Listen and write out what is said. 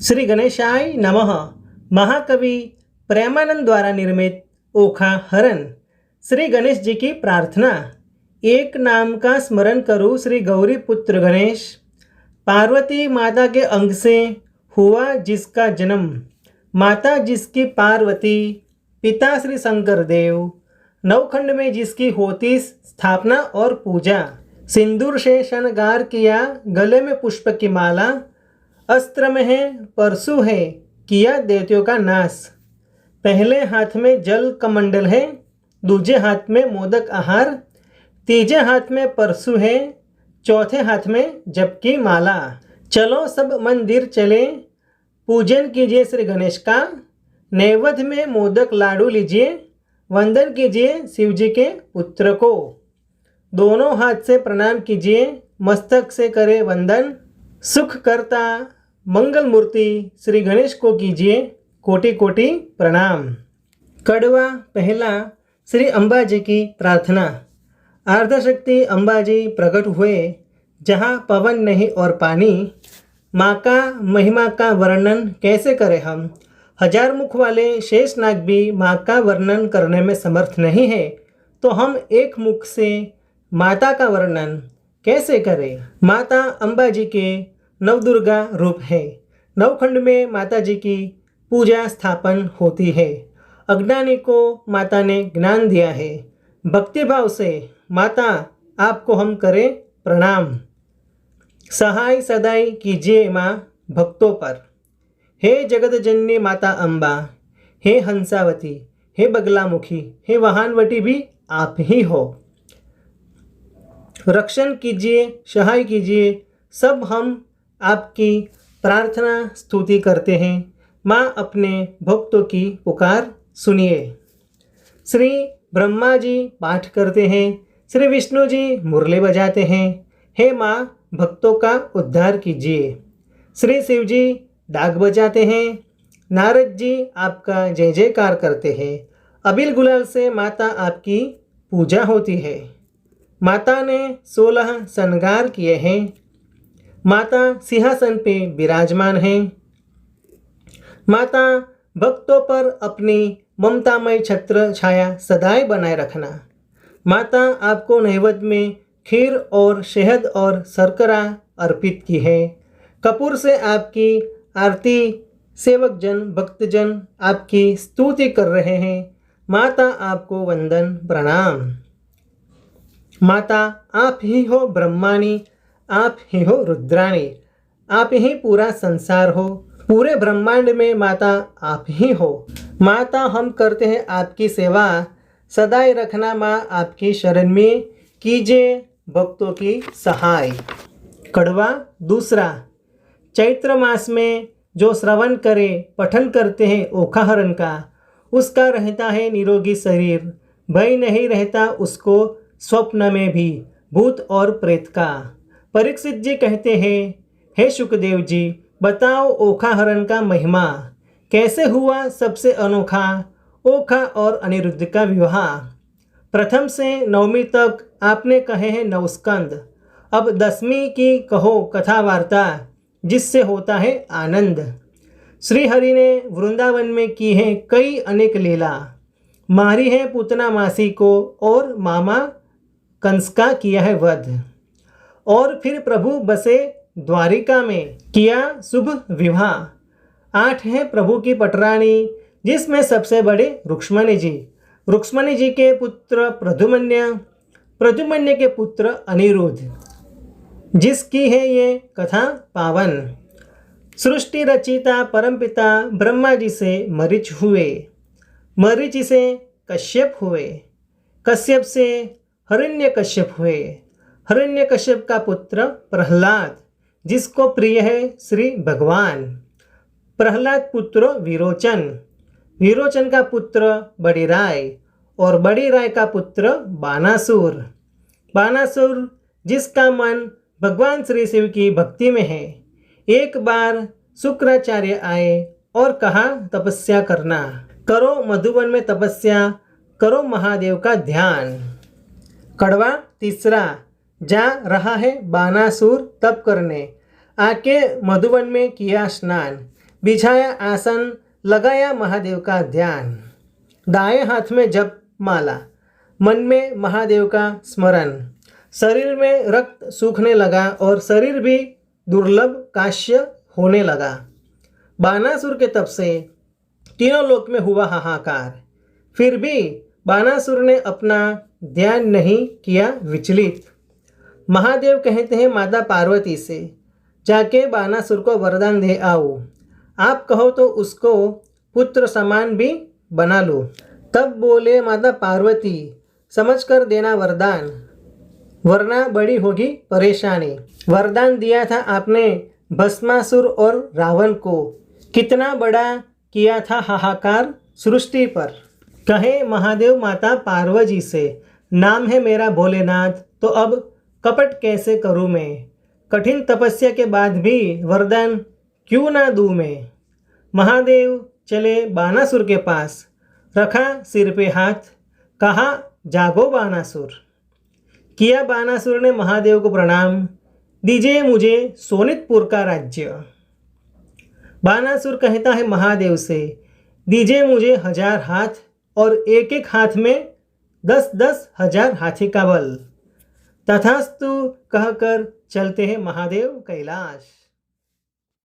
श्री गणेशाय नमः। महाकवि प्रेमानंद द्वारा निर्मित ओखा हरण। श्री गणेश जी की प्रार्थना। एक नाम का स्मरण करूँ श्री गौरी पुत्र गणेश। पार्वती माता के अंग से हुआ जिसका जन्म, माता जिसकी पार्वती, पिता श्री शंकर देव, नवखंड में जिसकी होती स्थापना और पूजा। सिंदूर से शृंगार किया, गले में पुष्प की माला, अस्त्र में है परशु है, किया देवतियों का नाश। पहले हाथ में जल कमंडल है, दूजे हाथ में मोदक आहार, तीजे हाथ में परशु है, चौथे हाथ में जप की माला। चलो सब मंदिर चले, पूजन कीजिए श्री गणेश का। नैवेद्य में मोदक लाडू लीजिए, वंदन कीजिए शिव जी के पुत्र को। दोनों हाथ से प्रणाम कीजिए, मस्तक से करे वंदन। सुख करता मंगल मूर्ति श्री गणेश को कीजिए कोटि कोटि प्रणाम। कड़वा पहला। श्री अम्बा जी की प्रार्थना। आर्धशक्ति अम्बा जी प्रकट हुए, जहाँ पवन नहीं और पानी। माँ का महिमा का वर्णन कैसे करें हम। हजार मुख वाले शेषनाग भी माँ का वर्णन करने में समर्थ नहीं है, तो हम एक मुख से माता का वर्णन कैसे करें। माता अम्बा जी के नवदुर्गा रूप है। नवखंड में माता जी की पूजा स्थापन होती है। अज्ञानी को माता ने ज्ञान दिया है। भक्तिभाव से माता आपको हम करें प्रणाम। सहाय सदाई कीजिए माँ भक्तों पर। हे जगत जननी माता अम्बा, हे हंसावती, हे बगलामुखी, हे वाहनवटी भी आप ही हो। रक्षण कीजिए, सहाय कीजिए, सब हम आपकी प्रार्थना स्तुति करते हैं। माँ अपने भक्तों की पुकार सुनिए। श्री ब्रह्मा जी पाठ करते हैं, श्री विष्णु जी मुरली बजाते हैं। हे माँ भक्तों का उद्धार कीजिए। श्री शिव जी डाक बजाते हैं, नारद जी आपका जय जयकार करते हैं। अबील गुलाल से माता आपकी पूजा होती है। माता ने 16 श्रृंगार किए हैं। माता सिंहासन पे विराजमान है। माता भक्तों पर अपनी ममतामय छत्र छाया सदाए बनाए रखना। माता आपको नैवेद्य में खीर और शहद और शर्करा अर्पित की है। कपूर से आपकी आरती सेवक जन भक्तजन आपकी स्तुति कर रहे हैं। माता आपको वंदन प्रणाम। माता आप ही हो ब्रह्मानी, आप ही हो रुद्राणी, आप ही पूरा संसार हो। पूरे ब्रह्मांड में माता आप ही हो। माता हम करते हैं आपकी सेवा, सदाई रखना माँ आपकी शरण में, कीजिए भक्तों की सहाय। कड़वा दूसरा। चैत्र मास में जो श्रवण करे पठन करते हैं ओखा हरण का, उसका रहता है निरोगी शरीर। भय नहीं रहता उसको स्वप्न में भी भूत और प्रेत का। परीक्षित जी कहते हैं, हे शुकदेव जी बताओ ओखा हरण का महिमा, कैसे हुआ सबसे अनोखा ओखा और अनिरुद्ध का विवाह। प्रथम से नवमी तक आपने कहे हैं 9 स्कंद, अब 10वीं की कहो कथा वार्ता, जिससे होता है आनंद। श्री हरि ने वृंदावन में की है कई अनेक लीला, मारी है पूतना मासी को और मामा कंस का किया है वध। और फिर प्रभु बसे द्वारिका में, किया शुभ विवाह। 8 है प्रभु की पटरानी, जिसमें सबसे बड़े रुक्मणी जी। रुक्मणी जी के पुत्र प्रद्युम्न, प्रद्युम्न के पुत्र अनिरुद्ध, जिसकी है ये कथा पावन। सृष्टि रचिता परमपिता ब्रह्मा जी से मरीच हुए, मरीचि से कश्यप हुए, कश्यप से हिरण्यकश्यप हुए, हिरण्यकश्यप का पुत्र प्रहलाद, जिसको प्रिय है श्री भगवान। प्रहलाद पुत्र विरोचन, विरोचन का पुत्र बड़ी राय, और बड़ी राय का पुत्र बानासुर। बानासुर जिसका मन भगवान श्री शिव की भक्ति में है। एक बार शुक्राचार्य आए और कहा तपस्या करना, करो मधुवन में तपस्या, करो महादेव का ध्यान। कड़वा तीसरा। जा रहा है बानासुर तप करने, आके मधुवन में किया स्नान। बिछाया आसन, लगाया महादेव का ध्यान। दाएं हाथ में जप माला, मन में महादेव का स्मरण। शरीर में रक्त सूखने लगा और शरीर भी दुर्लभ काश्य होने लगा। बानासुर के तप से तीनों लोक में हुआ हाहाकार। फिर भी बानासुर ने अपना ध्यान नहीं किया विचलित। महादेव कहते हैं माता पार्वती से, जाके बानासुर को वरदान दे आओ। आप कहो तो उसको पुत्र समान भी बना लो। तब बोले माता पार्वती, समझ कर देना वरदान, वरना बड़ी होगी परेशानी। वरदान दिया था आपने भस्मासुर और रावण को, कितना बड़ा किया था हाहाकार सृष्टि पर। कहे महादेव माता पार्वती से, नाम है मेरा भोलेनाथ, तो अब कपट कैसे करूँ मैं। कठिन तपस्या के बाद भी वरदान क्यों ना दूँ मैं। महादेव चले बानासुर के पास, रखा सिर पे हाथ, कहा जागो बानासुर। किया बानासुर ने महादेव को प्रणाम, दीजिए मुझे सोनितपुर का राज्य। बानासुर कहता है महादेव से, दीजिए मुझे 1000 हाथ और एक एक हाथ में 10-10 हजार हाथी का बल। तथास्तु कहकर चलते हैं महादेव कैलाश।